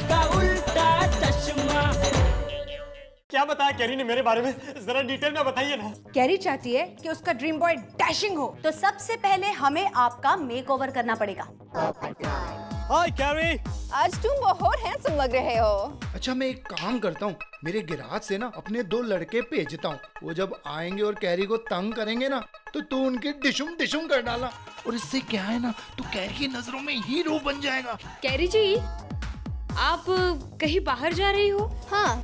का उल्टा चश्मा। क्या बताया कैरी ने मेरे बारे में, जरा डिटेल में बताइए ना। कैरी चाहती है कि उसका ड्रीम बॉय डैशिंग हो। तो सबसे पहले हमें आपका मेकओवर करना पड़ेगा। हाय कैरी। आज तुम बहुत हैंडसम लग रहे हो। अच्छा मैं एक काम करता हूँ, मेरे गिराज से ना अपने 2 लड़के भेजता हूँ। वो जब आएंगे और कैरी को तंग करेंगे ना तो तू उनके डिशुम डिशुम कर डाला। और इससे क्या है ना, तू कैरी की नजरों में हीरो बन जाएगा। कैरी जी, आप कहीं बाहर जा रही हो? हाँ,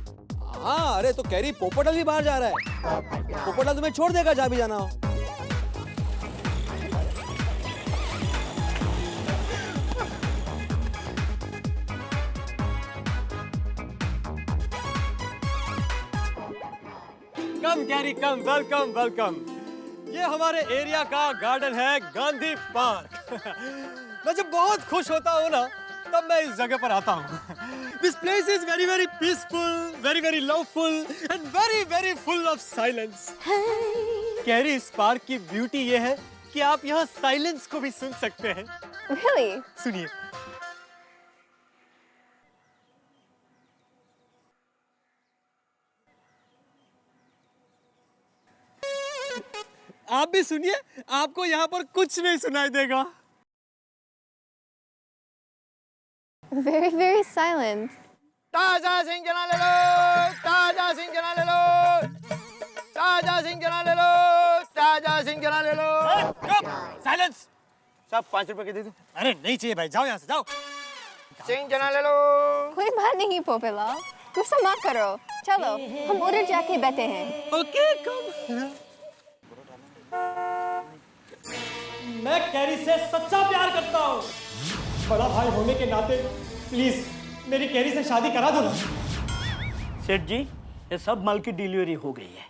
हाँ, अरे तो कैरी पोपटल भी बाहर जा रहा है। पोपटल तुम्हें छोड़ देगा जहाँ भी जाना हो। कम कैरी कम, वेलकम वेलकम। ये हमारे एरिया का गार्डन है, गांधी पार्क। मैं जब बहुत खुश होता हूँ ना तब मैं इस जगह पर आता हूँ। This place is very very peaceful, very very loveful and very very full of silence. Carry, इस पार्क की ब्यूटी ये है कि आप यहाँ साइलेंस को भी सुन सकते हैं। really? सुनिए। आप भी सुनिए, आपको यहाँ पर कुछ नहीं सुनाई देगा। Very, very silent. ताजा सिंह जना ले लो, ताजा सिंह जना ले लो, ताजा सिंह जना ले लो, ताजा सिंह जना ले लो। साइलेंस। सब 5 रुपए के दे दो। अरे नहीं चाहिए भाई, जाओ यहाँ से जाओ। सिंह जना ले लो। कोई बात नहीं पोपेला, गुस्सा मत करो। चलो हम उधर जाके बैठे हैं। ओके कम। मैं कैरी से सच्चा प्यार करता हूँ। बड़ा भाई होने के नाते प्लीज मेरी कैरी से शादी करा दो ना। सेठ जी, ये सब माल की डिलीवरी हो गई है।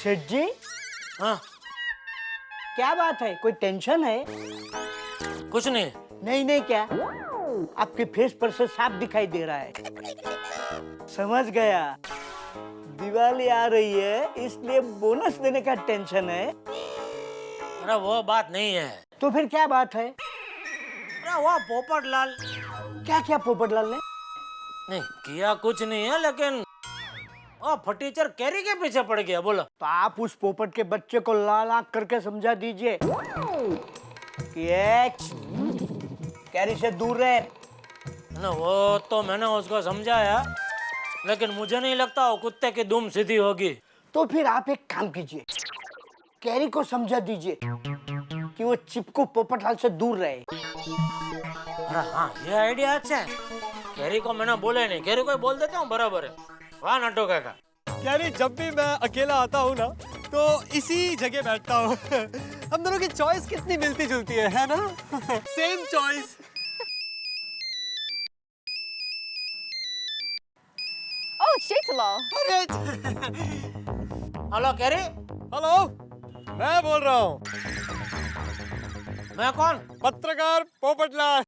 सेठ जी, हाँ, क्या बात है? कोई टेंशन है? कुछ नहीं। नहीं नहीं, क्या आपके फेस पर से साफ दिखाई दे रहा है। समझ गया, दिवाली आ रही है इसलिए बोनस देने का टेंशन है। अरे वो बात नहीं है। तो फिर क्या बात है? अरे वो पोपटलाल। क्या क्या पोपटलाल ने? नहीं किया कुछ नहीं है, लेकिन वो फटीचर कैरी के पीछे पड़ गया। बोला तो आप उस पोपट के बच्चे को लाल आंख करके समझा दीजिए कि कैरी से दूर रहे। ना वो तो मैंने उसको समझाया, लेकिन मुझे नहीं लगता वो कुत्ते की दुम सीधी होगी। तो फिर आप एक काम कीजिए, कैरी को समझा दीजिए कि वो चिपको पोपटलाल से दूर रहे। अरे हाँ, ये आइडिया अच्छा है। कैरी को मैंने बोले नहीं, कैरी को बोल देता हूँ, बराबर है। वाह नटोका का। कैरी, जब भी मैं अकेला आता हूँ ना तो इसी जगह बैठता हूँ। हम दोनों की चॉइस कितनी मिलती जुलती है ना? Same choice. Oh, Shaitala. अरे हेलो कैरी। हेलो, मैं बोल रहा हूँ। मैं कौन? पत्रकार पोपटलाल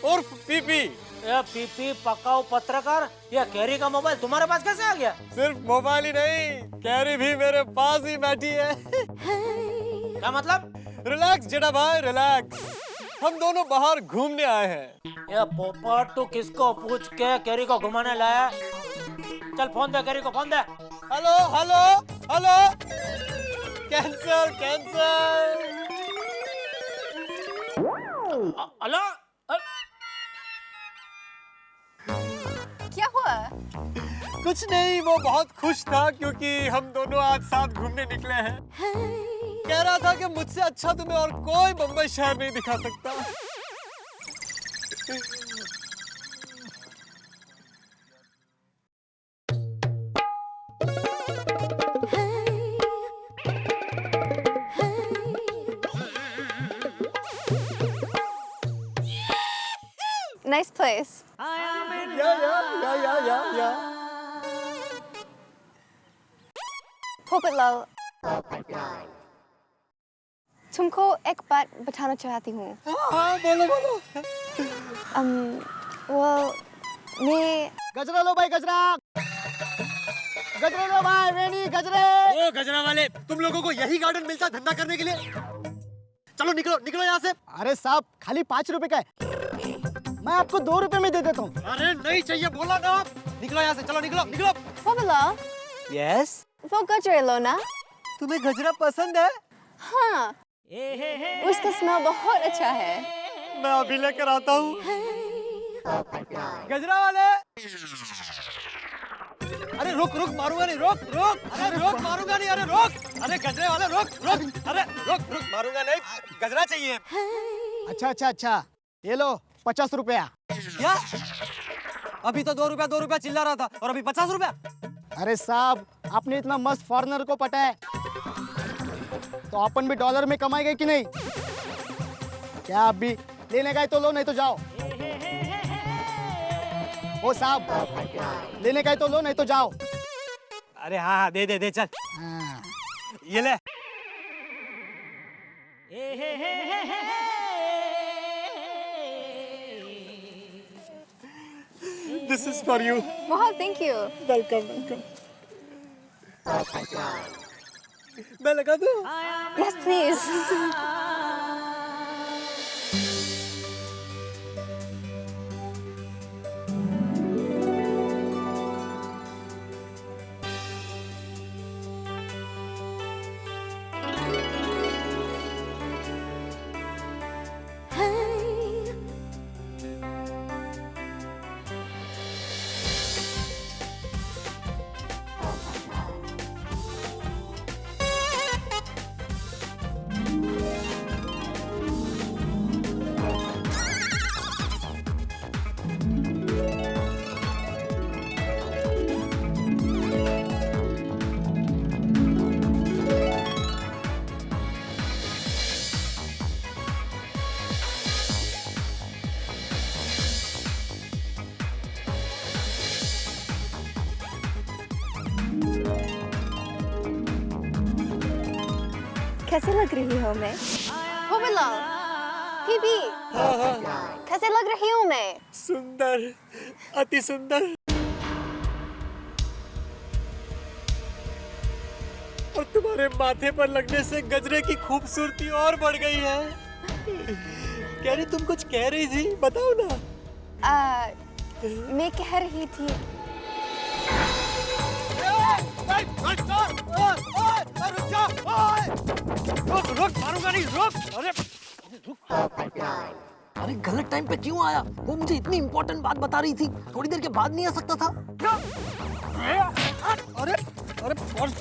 उर्फ पीपी। ये पीपी पकाओ पत्रकार। ये कैरी का मोबाइल तुम्हारे पास कैसे आ गया? सिर्फ मोबाइल ही नहीं, कैरी भी मेरे पास ही बैठी है। क्या मतलब? रिलैक्स जेठा भाई, रिलैक्स। हम दोनों बाहर घूमने आए हैं। ये पोपट तू किसको पूछ के कैरी को घुमाने लाया? चल फोन दे, कैरी को फोन दे। Hello hello hello. कैंसर कैंसर। हेलो। क्या हुआ? कुछ नहीं, वो बहुत खुश था क्योंकि हम दोनों आज साथ घूमने निकले हैं। कह रहा था कि मुझसे अच्छा तुम्हें और कोई बम्बई शहर नहीं दिखा सकता। Nice place. या। पोपटलाल, तुमको एक बात बताना चाहती हूँ। हाँ बोलो बोलो। well, मैं गजरा लो भाई, गजरा। गजरा लो भाई, वेनी गजरे। ओ गजरा वाले, तुम लोगों को यही गार्डन मिलता धंधा करने के लिए? चलो निकलो निकलो यहाँ से। अरे साहब खाली 5 रुपए का है, मैं आपको 2 रुपए में दे देता हूँ। अरे नहीं चाहिए बोला ना। निकलो यहाँ से, चलो निकलो निकलो। पोपेला, यस, वो गजरे लो ना। तुम्हें गजरा पसंद है? हाँ, उसका स्मेल बहुत अच्छा है। मैं अभी लेकर आता हूँ। गजरा वाले, अरे रुक रुक, मारूंगा नहीं, रुक रुक, अरे रुक, मारूंगा नहीं, अरे रुक, अरे गजरे वाले रुक रुक, अरे रुक रुक, मारूंगा नहीं, गजरा चाहिए। अच्छा, ये लो 50 रुपया। क्या? अभी तो 2 रुपया चिल्ला रहा था और अभी 50 रुपया? अरे साहब आपने इतना मस्त फॉरेनर को पटा है, तो अपन भी डॉलर में कमाएंगे कि नहीं? क्या आप भी लेने का है तो लो, नहीं तो जाओ। ओ साहब, लेने का है तो लो, नहीं तो जाओ। अरे हाँ, दे चल। हाँ। ये ले। This is for you. बहुत थैंक यू। वेलकम। मैं लगा दूं? Yes please. कैसे लग रही हूँ मैं? पोपेला, पीपी, कैसे लग रही हूँ मैं? सुंदर, अति सुंदर। और तुम्हारे माथे पर लगने से गजरे की खूबसूरती और बढ़ गई है। कैरी तुम कुछ कह रही थी, बताओ ना। मैं कह रही थी रुक, मारूंगा नहीं, रुक। अरे अरे गलत टाइम पे क्यों आया? वो मुझे इतनी इम्पोर्टेंट बात बता रही थी, थोड़ी देर के बाद नहीं आ सकता था? अरे पर्स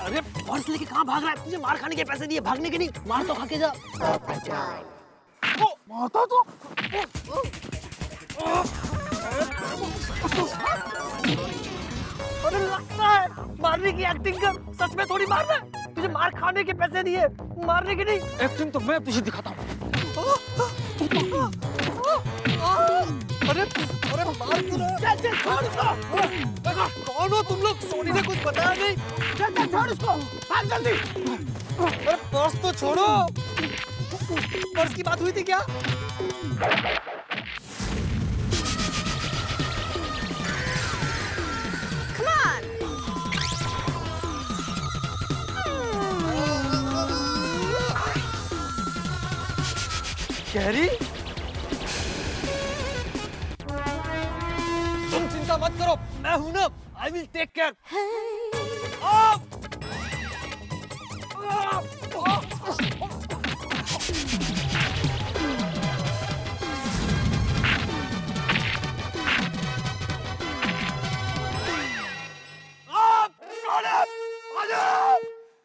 अरे पर्स लेके कहाँ भाग रहा है? तुझे मार खाने के पैसे दिए, भागने के नहीं। मार तो खा के जा। मारता तो। अरे लगता है मारने की एक्टिंग कर, सच में थोड़ी मारना है। तुझे मार खाने के पैसे दिए, मारने की नहीं। एक्टिंग तो मैं तुझे दिखाता हूँ। अरे मार क्यों रहा है? कौन हो तुम लोग? सोनी ने कुछ बताया नहीं। चल छोड़ इसको, भाग जल्दी। अरे पर्स तो छोड़ो। पर्स की बात हुई थी क्या? कैरी, तुम चिंता मत करो, मैं हूं ना। I will take care.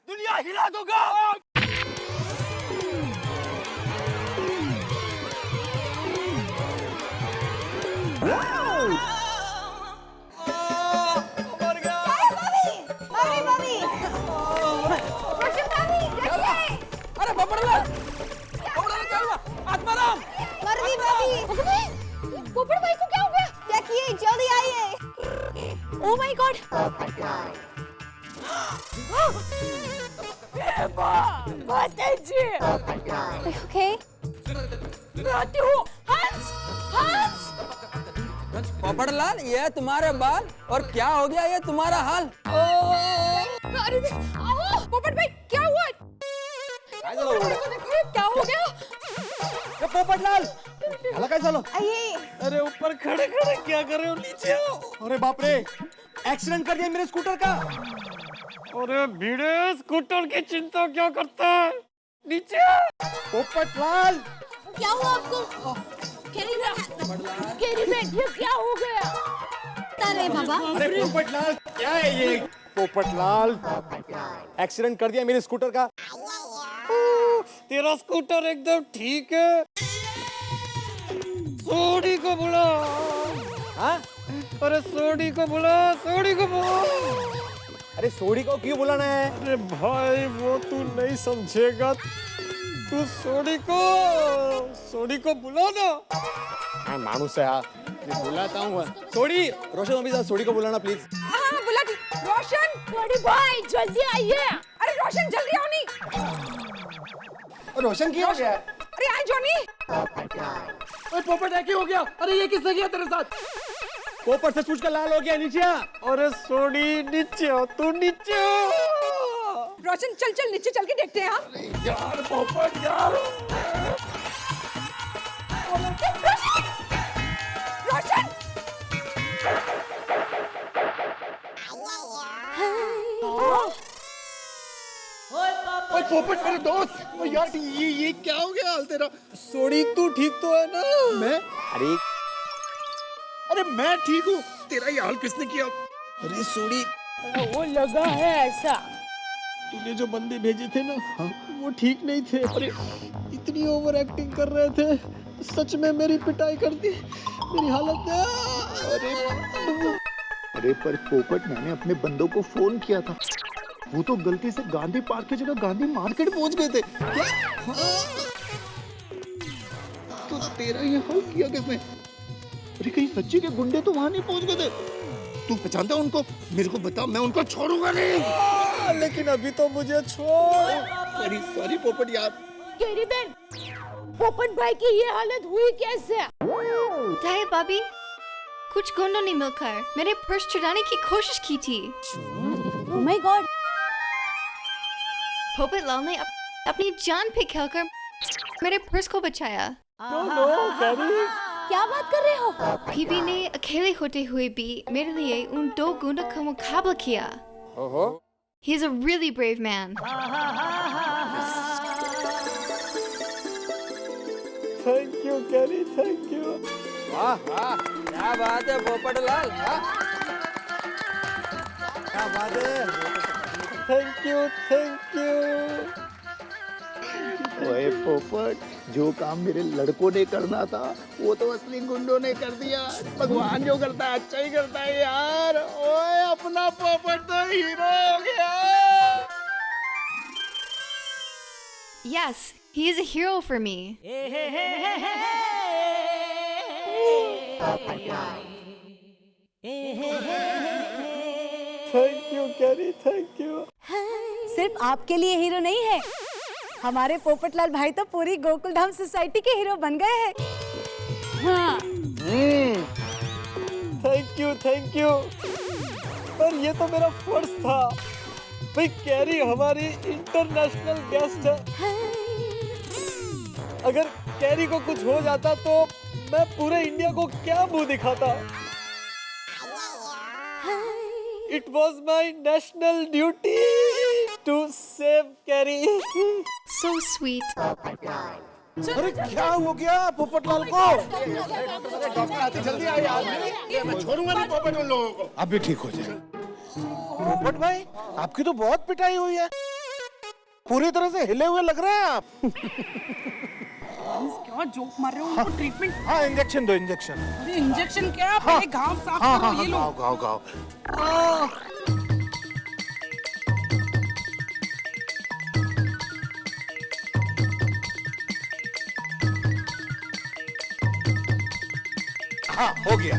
दुनिया हिला दूंगा। पोपट भाई को क्या हो गया? देखिए, जल्दी आइए। Oh my God. Okay. Popatlal, ये तुम्हारे बाल और क्या हो गया ये तुम्हारा हाल? अरे आओ, पोपट भाई क्या हुआ? क्या हो गया? पोपटलाल ह्याला काय झालं? अरे ऊपर खड़े खड़े क्या कर रहे हो, नीचे आओ। अरे बाप रे, एक्सीडेंट कर दिया मेरे स्कूटर का। अरे भिड़े, स्कूटर की चिंता क्या करता है, नीचे आओ। पोपटलाल क्या हुआ आपको? कैरी बैग, ये क्या हो गया? अरे बाबा, अरे पोपटलाल क्या है ये? पोपटलाल एक्सीडेंट कर दिया मेरे स्कूटर का। तेरा स्कूटर एकदम ठीक है। सोडी को बुला। हाँ? अरे सोडी को बुला, सोडी को बुला। अरे सोडी को क्यों बुलाना है? अरे भाई वो तू नहीं समझेगा, तू सोडी को बुला ना। हाँ मानुस है, हाँ मैं बुलाता हूँ। सोडी, रोशन अभी सोडी को बुलाना प्लीज। हाँ बुला दी। रोशन, बड़ी भाई जल्दी आइए। अरे रोशन जल्दी आओ नी। रोशन क्या हो गया? अरे आए जॉनी। अरे पोपट क्या हो गया? अरे ये किसने किया तेरे साथ? पोपट से सूझ कर लाल हो गया, नीचे आ। अरे सोडी नीचे आओ, तू नीचे आओ। रोशन चल चल नीचे चल के देखते हैं। हाँ यार पोपट यार। रोशन, ओए पोपट मेरे दोस्त, ओ यार ये क्या हो गया हाल तेरा? सोडी तू ठीक तो है ना? मैं? अरे मैं ठीक हूँ, तेरा ये हाल किसने किया? अरे सोडी, वो लगा है ऐसा। तूने जो बंदे भेजे थे ना, वो ठीक नहीं थे। अरे इतनी ओवर एक्टिंग कर रहे थे, सच में मेरी पिटाई कर दी, मेरी हालत। अरे पर पोपट, मैंने अपने बंदों को फोन किया था, वो तो गलती से गांधी पार्क की जगह गांधी मार्केट पहुंच गए थे। क्या? तो तेरा ये हाल किया किसने? अरे कहीं सच्ची के गुंडे तो वहां नहीं पहुंच गए थे? तू पहचानता उनको? मेरे को बता, मैं उनको छोड़ूंगा नहीं। लेकिन अभी तो मुझे छोड़। सॉरी पोपट यार। कैरी बैग, पोपट भाई की ये हालत हुई कैसे? दाई भाभी, कुछ गुंडों ने मिलकर मेरे पर्स चुराने की कोशिश की थी। ओह माय गॉड, पोपटलाल ने अपनी जान पे खेलकर मेरे पर्स को बचाया। क्या बात कर रहे हो? पीपी ने अकेले होते हुए भी मेरे लिए उन दो गुंडों का मुकाबला किया। He is a really brave man. Thank you carry, thank you. वाह वाह, क्या बात है पोपटलाल। क्या बात है। Thank you, thank you. ओए पोपट, जो काम मेरे लड़कों ने करना था वो तो असली गुंडों ने कर दिया। भगवान जो करता है अच्छा ही करता है यार। ओए अपना पोपट तो हीरो हो गया। Yes, he is a hero for me. Thank you carry, thank you. सिर्फ आपके लिए हीरो नहीं है, हमारे पोपटलाल भाई तो पूरी गोकुलधाम सोसाइटी के हीरो बन गए हैं। हाँ। Thank you, thank you. पर ये तो मेरा फर्ज था भाई, कैरी हमारी इंटरनेशनल गेस्ट है। अगर कैरी को कुछ हो जाता तो मैं पूरे इंडिया को क्या मुंह दिखाता। It was my national duty to save Carrie. So sweet. अरे क्या हो गया पोपटलाल को? डॉक्टर आते जल्दी आइए यार। मैं छोड़ूंगा नहीं पोपट उन लोगों को। अब भी ठीक हो जाए। पोपट भाई, आपकी तो बहुत पिटाई हुई है, पूरी तरह से हिले हुए लग रहे हैं आप। क्या जोक मार रहे हो? उनको ट्रीटमेंट। हाँ इंजेक्शन दो, इंजेक्शन। अरे इंजेक्शन क्या? पहले घाव साफ करो। ये लो। गाओ गाओ। हाँ हो गया।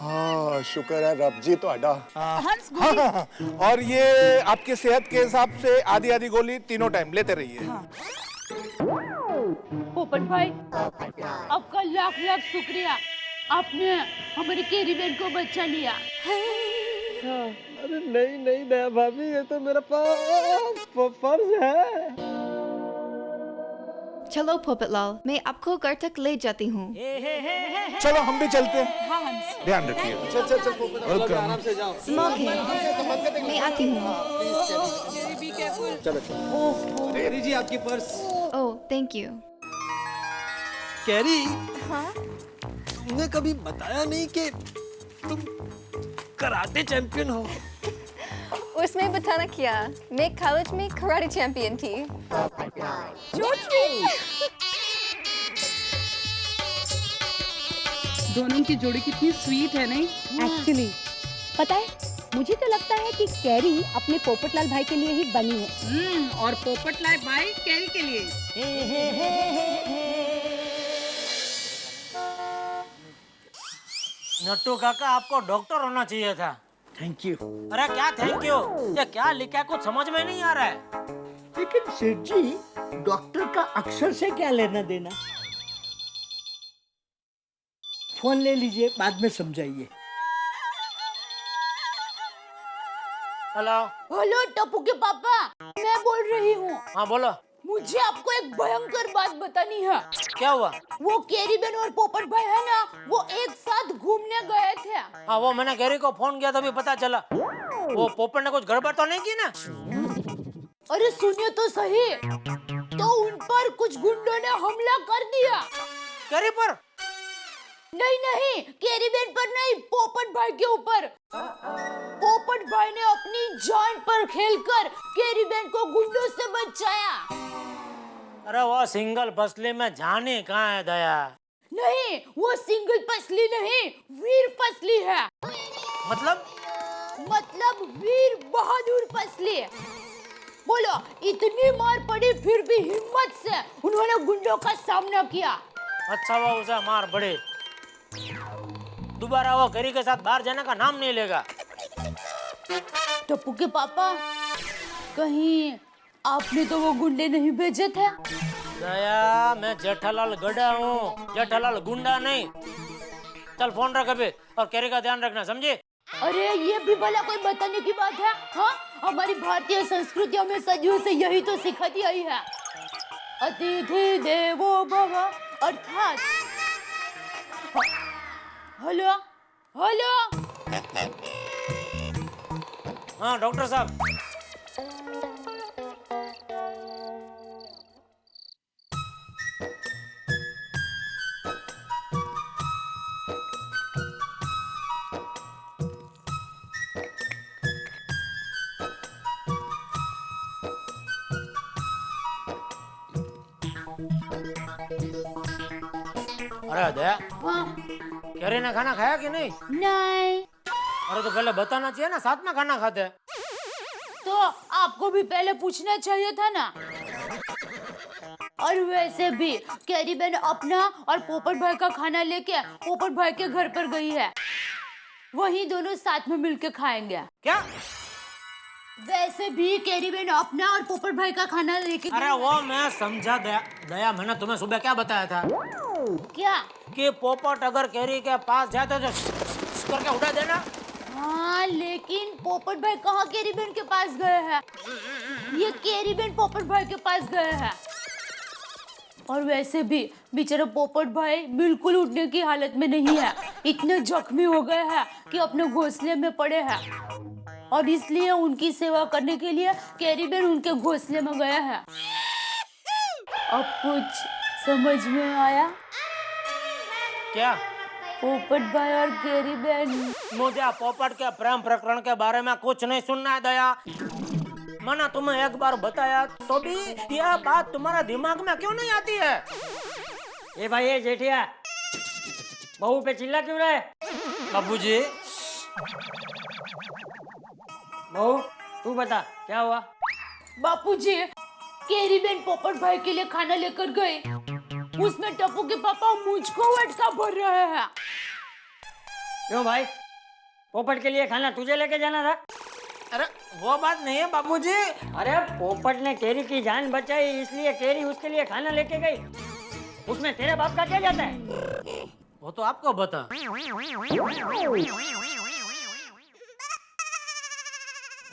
हाँ शुक्र है रब जी ਤੁਹਾਡਾ। हाँ, और ये आपके सेहत के हिसाब से आधी आधी गोली तीनों टाइम लेते रहिए। पोपट भाई, आपका लाख लाख शुक्रिया, आपने हमारे कैरी बैग को बचा लिया। अरे नहीं नहीं दया भाभी, ये तो मेरा फर्ज है। चलो पोपट लाल, मैं आपको घर तक ले जाती हूँ। चलो हम भी चलते हैं। हाँ हंस। ध्यान रखिए। चल चल चल वेलकम। आराम से जाओ। स्मोकी, मैं आती हूँ। Be careful. चलो कैरी जी, आपकी purse. Oh, thank you. Carry, हाँ? तुमने कभी बताया नहीं कि तुम कराटे चैंपियन हो। उसमें बताना क्या? मैं कॉलेज में कराटे चैंपियन थी। दोनों की जोड़ी कितनी स्वीट है नहीं? एक्चुअली पता है, मुझे तो लगता है कि कैरी अपने पोपटलाल भाई के लिए ही बनी है। और पोपटलाल भाई कैरी के लिए। नट्टू काका, आपको डॉक्टर होना चाहिए था। Thank you. अरे क्या थैंक यू? ये क्या लिखा है कुछ समझ में नहीं आ रहा है। लेकिन सेठ जी, डॉक्टर का अक्षर से क्या लेना देना? फोन ले लीजिए, बाद में समझाइए। हेलो। हेलो टप्पू के पापा, मैं बोल रही हूँ। हाँ बोलो। मुझे आपको एक भयंकर बात बतानी है। क्या हुआ? वो कैरी बहन और पोपट भाई है ना, वो एक साथ घूमने गए थे। हाँ, वो मैंने कैरी को फोन किया तभी पता चला। वो पोपट ने कुछ गड़बड़ तो नहीं की ना? अरे सुनिए तो सही, तो उन पर कुछ गुंडों ने हमला कर दिया। कैरी पर? नहीं नहीं, कैरी बहन पर नहीं, पोपट भाई के ऊपर। पोपट भाई ने अपनी जान पर खेलकर कैरी बहन को गुंडों से बचाया। अरे वो सिंगल फसली में जाने कहाँ है दया? नहीं, वो सिंगल पसली नहीं, वीर पसली है। मतलब वीर बहादुर पसली। बोलो, इतनी मार पड़ी फिर भी हिम्मत से उन्होंने गुंडों का सामना किया। अच्छा, वो उसे मार पड़े, दोबारा वो कैरी के साथ बाहर जाने का नाम नहीं लेगा। टप्पू के पापा, कहीं आपने तो वो गुंडे नहीं भेजे थे? दया, मैं जेठालाल गधा हूँ, जेठालाल गुंडा नहीं। चल फोन रख अभी, और कैरी का ध्यान रखना, समझे? अरे ये भी भला कोई बताने की बात है? हाँ, हमारी भारतीय संस्कृतियों में सदियों से यही तो सिखाती आई है, अतिथि देवो भव। अर्थात हेलो हेलो। हाँ डॉक्टर साहब। अरे दया, कैरी ने खाना खाया कि नहीं? नहीं। अरे तो पहले बताना चाहिए ना, साथ में खाना खाते। तो आपको भी पहले पूछना चाहिए था ना। और वैसे भी कैरी बहन अपना और पोपट भाई का खाना लेके पोपट भाई के घर पर गई है, वहीं दोनों साथ में मिलके खाएंगे। क्या? वैसे भी कैरी बहन अपना और पोपट भाई का खाना लेके। अरे वो मैं समझा दया। दया, मैंने तुम्हें सुबह क्या बताया था? क्या? कि पोपट अगर कैरी के पास जाते तो करके उठा देना। हाँ, लेकिन पोपट भाई कहाँ कैरी बहन के पास गए हैं? ये कैरी बहन पोपट भाई के पास गए हैं। और वैसे भी बेचारा पोपट भाई बिल्कुल उठने की हालत में नहीं है, इतने जख्मी हो गए हैं कि अपने घोंसले में पड़े हैं, और इसलिए उनकी सेवा करने के लिए कैरी बहन उनके घोंसले में गया है। अब कुछ समझ में आया? क्या? पोपट भाई और कैरी बहन। मुझे पोपट के प्रेम प्रकरण के बारे में कुछ नहीं सुनना है दया। मैंने तुम्हें एक बार बताया तो भी यह बात तुम्हारा दिमाग में क्यों नहीं आती है? ए भाई, ये जेठिया, बहू पे चिल्ला क्यों रहा है? बाबूजी। बहू, तू बता क्या हुआ? बापूजी, कैरी बहन पोपट भाई के लिए खाना लेकर गए, उसमें टप्पू के पापा मुझको वटका भर रहे हैं। क्यों भाई, पोपट के लिए खाना तुझे लेके जाना था? अरे वो बात नहीं है बाबूजी। अरे पोपट ने कैरी की जान बचाई, इसलिए कैरी उसके लिए खाना लेके गई, उसमें तेरे बाप का क्या जाता है? वो तो आपको बता।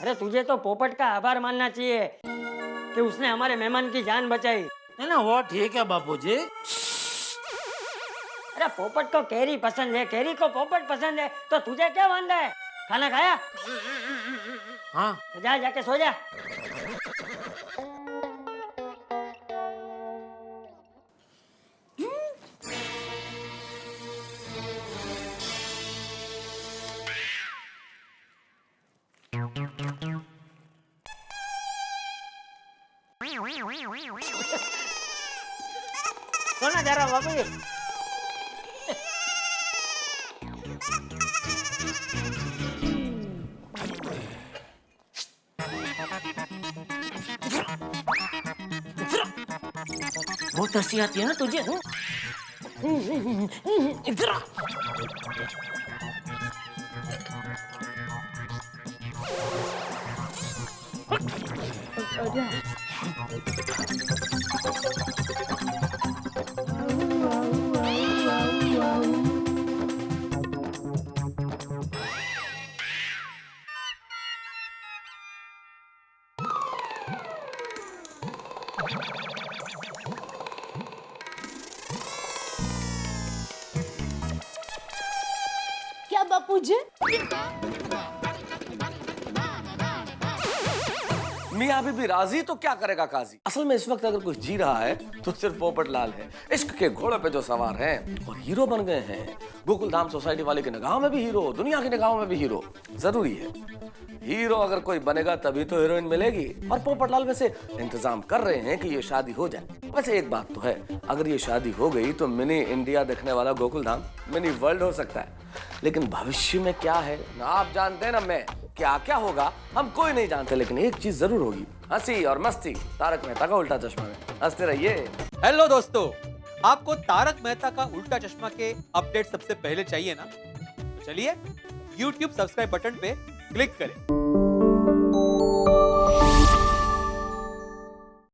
अरे तुझे तो पोपट का आभार मानना चाहिए कि उसने हमारे मेहमान की जान बचाई। है ना, वो ठीक है बापूजी। अरे पोपट को कैरी पसंद है, कैरी को पोपट पसंद है, तो तुझे क्या वांदा है? खाना खाया? हाँ, तो जा जाके सो जा। सोना जरा बाबू। बहुत हंसी आती है ना तुझे? इधर आ। क्या बापूजी? मियाँ अभी भी राजी तो क्या करेगा काजी। असल में इस वक्त अगर कुछ जी रहा है तो सिर्फ पोपट लाल है। इश्क के घोड़े पे जो सवार हैं और हीरो बन गए हैं। गोकुल धाम सोसाइटी वाले की निगाहों में भी हीरो, दुनिया की निगाहों में भी हीरो। जरूरी है, हीरो अगर कोई बनेगा तभी तो हीरोइन मिलेगी। और पोपट लाल वैसे इंतजाम कर रहे हैं कि ये शादी हो जाए। वैसे एक बात तो है, अगर ये शादी हो गई तो मिनी इंडिया देखने वाला गोकुल धाम मिनी वर्ल्ड हो सकता है। लेकिन भविष्य में क्या है ना आप जानते हैं ना मैं, क्या क्या होगा हम कोई नहीं जानते। लेकिन एक चीज जरूर होगी, हंसी और मस्ती। तारक मेहता का उल्टा चश्मा में हंसते रहिए। हेलो दोस्तों, आपको तारक मेहता का उल्टा चश्मा के अपडेट सबसे पहले चाहिए ना? चलिए YouTube सब्सक्राइब बटन पे क्लिक करें।